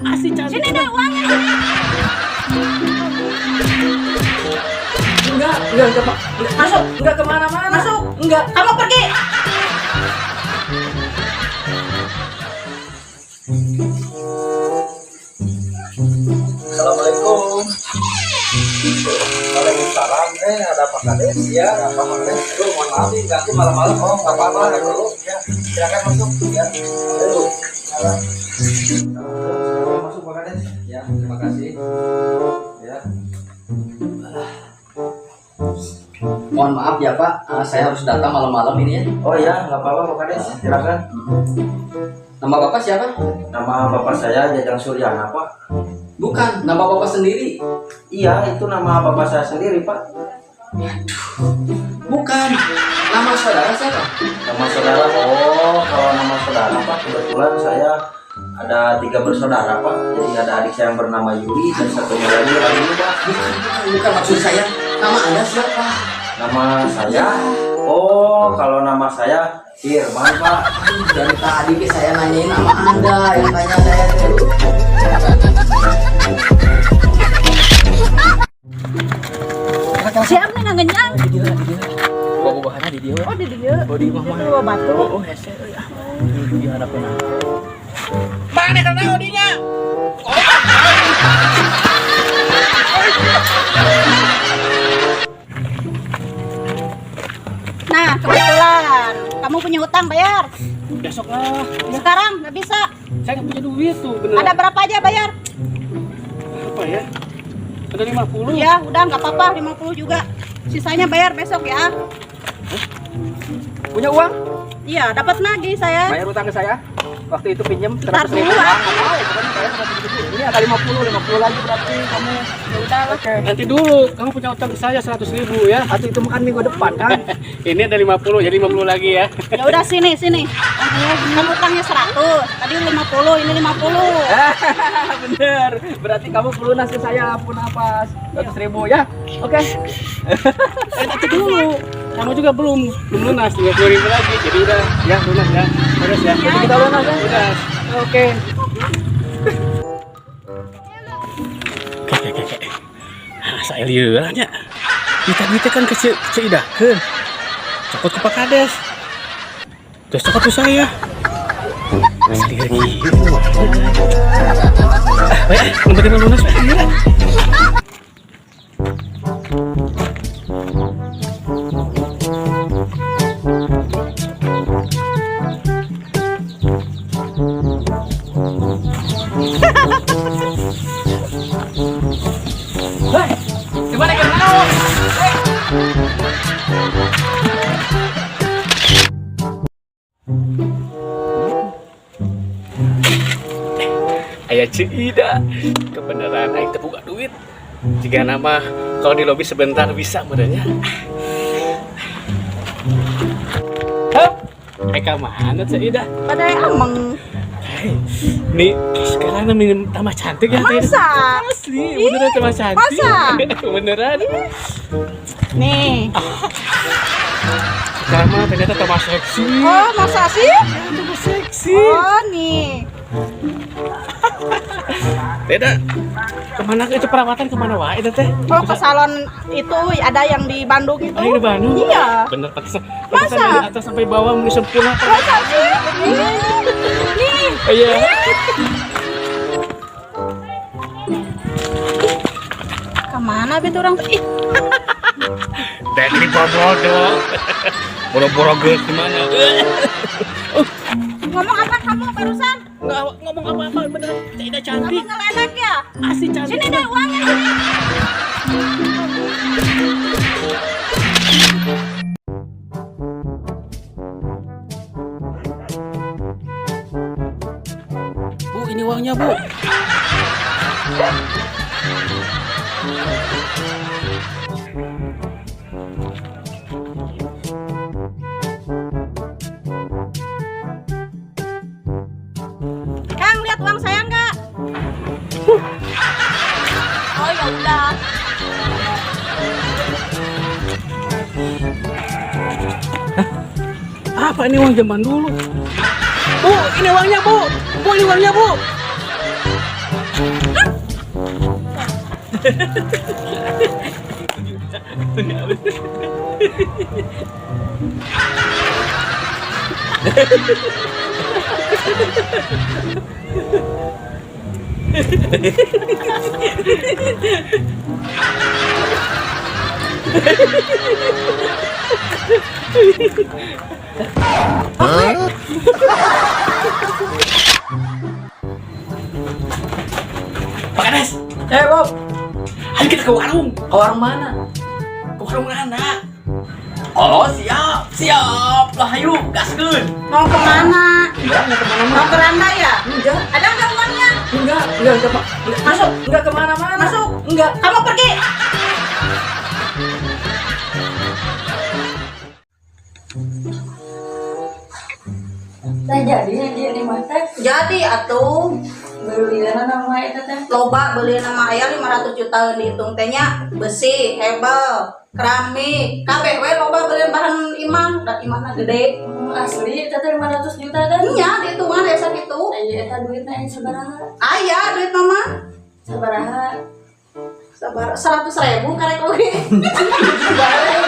Asli cantik. Sini deh uangnya sini. Enggak, Pak. Masuk. Enggak kemana-mana. Masuk. Enggak. Kamu pergi. Assalamualaikum. Waalaikumsalam. Ada Pak Kades? Ya, apa Pak Kades? Tuh, mohon maaf nih, ganggu malam-malam. Oh, nggak apa-apa, ada dulu. Ya, silakan masuk. Ya, ayo. Silakan masuk Pak Kades. Ya, terima kasih. Ya. Mohon maaf ya Pak, saya harus datang malam-malam ini ya. Oh ya, nggak apa-apa Pak Kades. Silakan. Nama Bapak siapa? Nama bapak saya Jajang Suryana, Pak. Bukan, nama Bapak sendiri. Iya, itu nama bapak saya sendiri, Pak. Bukan, nama saudara siapa? Nama saudara, oh kalau nama saudara Pak, kebetulan saya ada 3 bersaudara Pak. Jadi ada adik saya yang bernama Yuli dan satunya lagi Rani Pak. Bukan maksud saya, nama Anda siapa? Nama saya, oh kalau nama saya Firman Pak. Dari tadi saya nanyain nama Anda, yang tanya saya dulu. Siap nih ngangenyang. Di dia. Bawa-bawahannya di dia. Oh di dia. Oh di mama. Itu bawa batu. Oh, hese. Ya. Di hadapin. Mana karena odinya? Nah kebetulan kamu punya hutang bayar. Besok lah. Sekarang nggak bisa. Saya nggak punya duit tuh, bener. Ada berapa aja bayar? Apa ya? Ada 50. Ya udah nggak apa-apa 50 juga. Sisanya bayar besok ya. Punya uang? Iya dapat nagih saya. Bayar utang ke saya. Waktu itu pinjam 100 Ntar ribu. dulu, ah. Nggak mau, pokoknya bayar 100 ribu. Ini ada 50 lagi berarti kamu. Ya udah lah. Oke. Nanti dulu, kamu punya utang ke saya 100 ribu ya. Atau itu makan minggu depan kan? Ini ada 50, jadi 50 lagi ya. Ya udah sini. Kamu utangnya 100. Tadi 50, ini 50. Bener. Berarti kamu pelunas ke saya pun apa 100 ribu ya. Oke. Nanti dulu. Kamu juga belum lunas 50 ribu lagi. Jadi udah ya lunas ya. Lunas ya. Jadi kita lunas ya. Lunas. Oke. Oke. Saya liuranya. Kita kan keceidakeun. Cokot ke Pak Kades. Terus cokot ke saya. Asli gitu. Baik, lembatin lunas. Gimana kenal? Ayah Cida, kebenaran ayah teu boga duit. Jika nama kalau di lobi sebentar bisa modelnya. Hap, Eka mana Cida? Pada ameng. Nih sekarang minum tambah cantik ya Teh? Masa? Asli, beneran tambah cantik. Masa? Beneran. Nih. Sekarang mah ternyata tambah seksi. Oh masa sih? Tambah seksi. Oh nih. Beda. Kemana itu perawatan kemana wae itu Teh? Oh ke salon itu ada yang di Bandung itu. Ada di Bandung? Iya. Bener pantesan. Masa? Pantesan dari atas sampai bawah meni sempurna. Masa sih? Nih. Iya. Kemana betul orang? Ih, Dari bodoh. Boro-boro geus gimana? ngomong apa kamu barusan? Enggak ngomong apa-apa beneran tidak Kamu cantik. ngelenek ya? Asli cantik. Sini deh uangnya sini. Bu, ini uangnya, Bu. Kang lihat uang saya nggak? Oh ya udah. Apa ini uang zaman dulu? Bu, ini uangnya, Bu. Bu, ini uangnya, Bu. Pak Kades, Bob, ayo kita ke warung. Ke warung mana? Ke warung Randa. Oh siap, siap. Lah ayo, gaskeun. Mau kemana? Enggak kemana-mana. Mau ke Randa ya? Enggak, Ada nggak uangnya? enggak, Pak. Masuk. Enggak kemana-mana. Masuk. Enggak. Kamu pergi. Nah jadi yang di mata Jadi atuh beliana nama itu teh. loba beli nama ayah 500 juta dihitung tehnya besi, hebel, keramik, kabeh we loba beli bahan imah, da imahna gede. Asli itu teh 500 juta teh. Nya dihitungan desa gitu. Aya eta duitna yang sabaraha? Aya duit mama Sabaraha? sabar 100.000 karek oge. Sabaraha